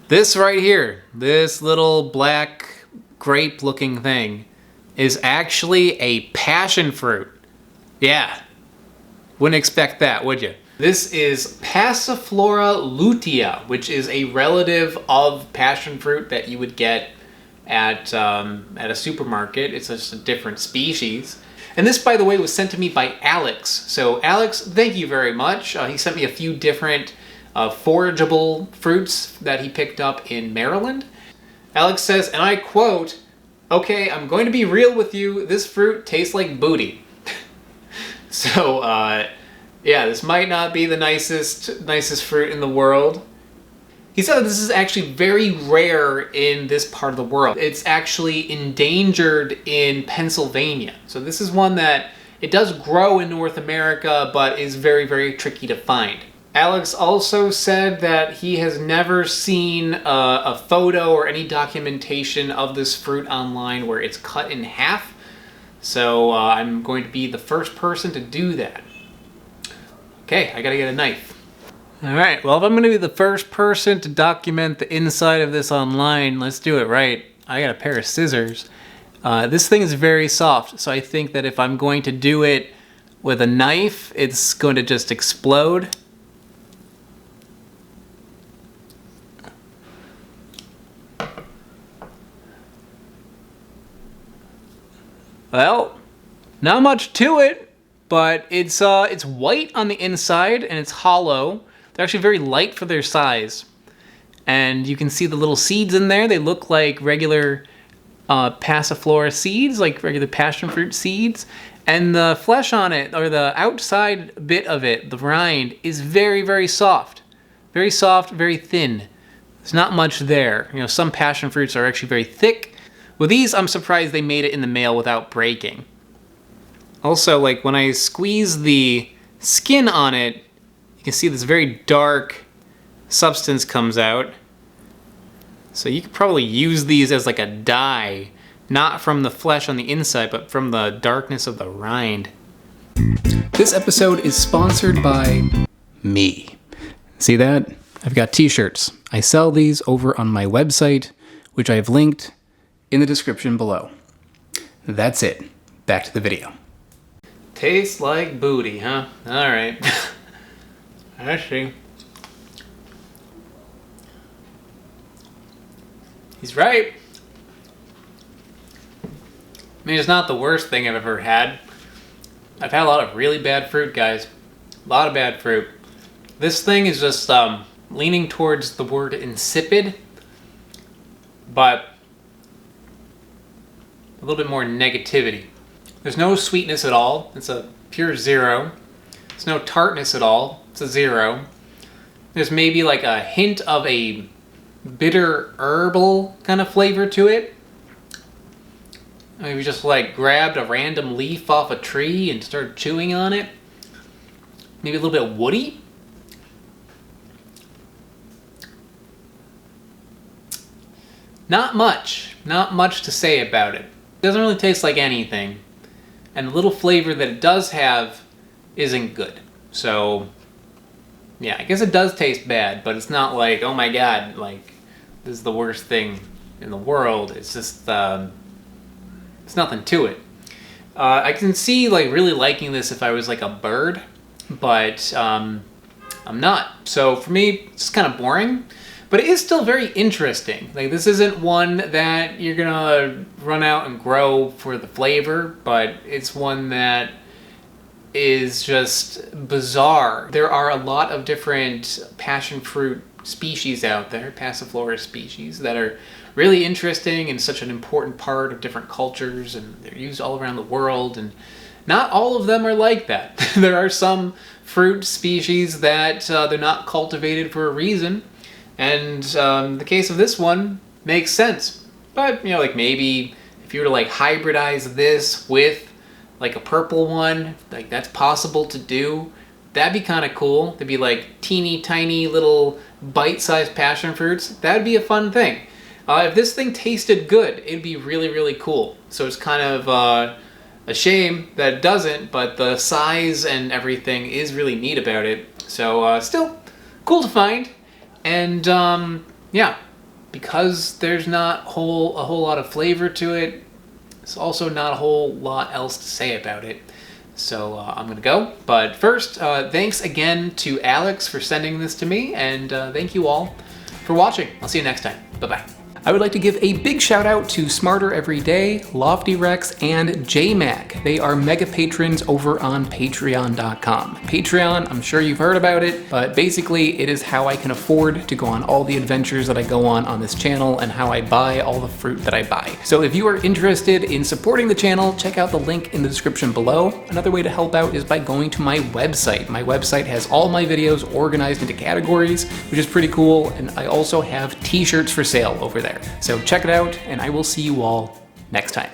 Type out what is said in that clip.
This right here, this little black grape looking thing, is actually a passion fruit. Yeah, wouldn't expect that, would you? This is Passiflora lutea, which is a relative of passion fruit that you would get at a supermarket. It's just a different species. And this, by the way, was sent to me by Alex. So Alex, thank you very much. He sent me a few different forageable fruits that he picked up in Maryland. Alex says, and I quote, "Okay, I'm going to be real with you. This fruit tastes like booty." So, yeah, this might not be the nicest fruit in the world. He said that this is actually very rare in this part of the world. It's actually endangered in Pennsylvania. So this is one that it does grow in North America, but is very, very tricky to find. Alex also said that he has never seen a photo or any documentation of this fruit online where it's cut in half. So I'm going to be the first person to do that. Okay, I gotta get a knife. Alright, well if I'm gonna be the first person to document the inside of this online, let's do it right. I got a pair of scissors. This thing is very soft, so I think that if I'm going to do it with a knife, it's going to just explode. Well, not much to it, but it's white on the inside and it's hollow. They're actually very light for their size. And you can see the little seeds in there. They look like regular Passiflora seeds, like regular passion fruit seeds. And the flesh on it, or the outside bit of it, the rind, is very, very soft. Very soft, very thin. There's not much there. You know, some passion fruits are actually very thick. With these, I'm surprised they made it in the mail without breaking. Also, like when I squeeze the skin on it, you can see this very dark substance comes out. So you could probably use these as like a dye, not from the flesh on the inside, but from the darkness of the rind. This episode is sponsored by me. See that? I've got t-shirts. I sell these over on my website, which I've linked in the description below. That's it. Back to the video. Tastes like booty, huh? Alright. I see. He's right. I mean, it's not the worst thing I've ever had. I've had a lot of really bad fruit, guys. A lot of bad fruit. This thing is just leaning towards the word insipid, but a little bit more negativity. There's no sweetness at all. It's a pure zero. There's no tartness at all. It's a zero. There's maybe like a hint of a bitter herbal kind of flavor to it. Maybe just like grabbed a random leaf off a tree and started chewing on it. Maybe a little bit woody. Not much to say about it. It doesn't really taste like anything. And the little flavor that it does have isn't good. So, yeah, I guess it does taste bad, but it's not like, oh my god, like, this is the worst thing in the world. It's just, it's nothing to it. I can see, like, really liking this if I was, like, a bird, but I'm not. So, for me, it's just kind of boring. But it is still very interesting. Like, this isn't one that you're gonna run out and grow for the flavor, but it's one that is just bizarre. There are a lot of different passion fruit species out there, Passiflora species, that are really interesting and such an important part of different cultures, and they're used all around the world, and not all of them are like that. There are some fruit species that they're not cultivated for a reason. And the case of this one makes sense. But, you know, like maybe if you were to like hybridize this with like a purple one, like that's possible to do. That'd be kind of cool. They'd be like teeny tiny little bite-sized passion fruits. That'd be a fun thing. If this thing tasted good, it'd be really, really cool. So it's kind of a shame that it doesn't, but the size and everything is really neat about it. So still cool to find. And yeah, because there's not a whole lot of flavor to it, there's also not a whole lot else to say about it. So I'm gonna go. But first, thanks again to Alex for sending this to me, and thank you all for watching. I'll see you next time. Bye-bye. I would like to give a big shout out to Smarter Every Day, Loftyrex, and JMac. They are mega patrons over on patreon.com. Patreon, I'm sure you've heard about it, but basically it is how I can afford to go on all the adventures that I go on this channel and how I buy all the fruit that I buy. So if you are interested in supporting the channel, check out the link in the description below. Another way to help out is by going to my website. My website has all my videos organized into categories, which is pretty cool, and I also have t-shirts for sale over there. So check it out, and I will see you all next time.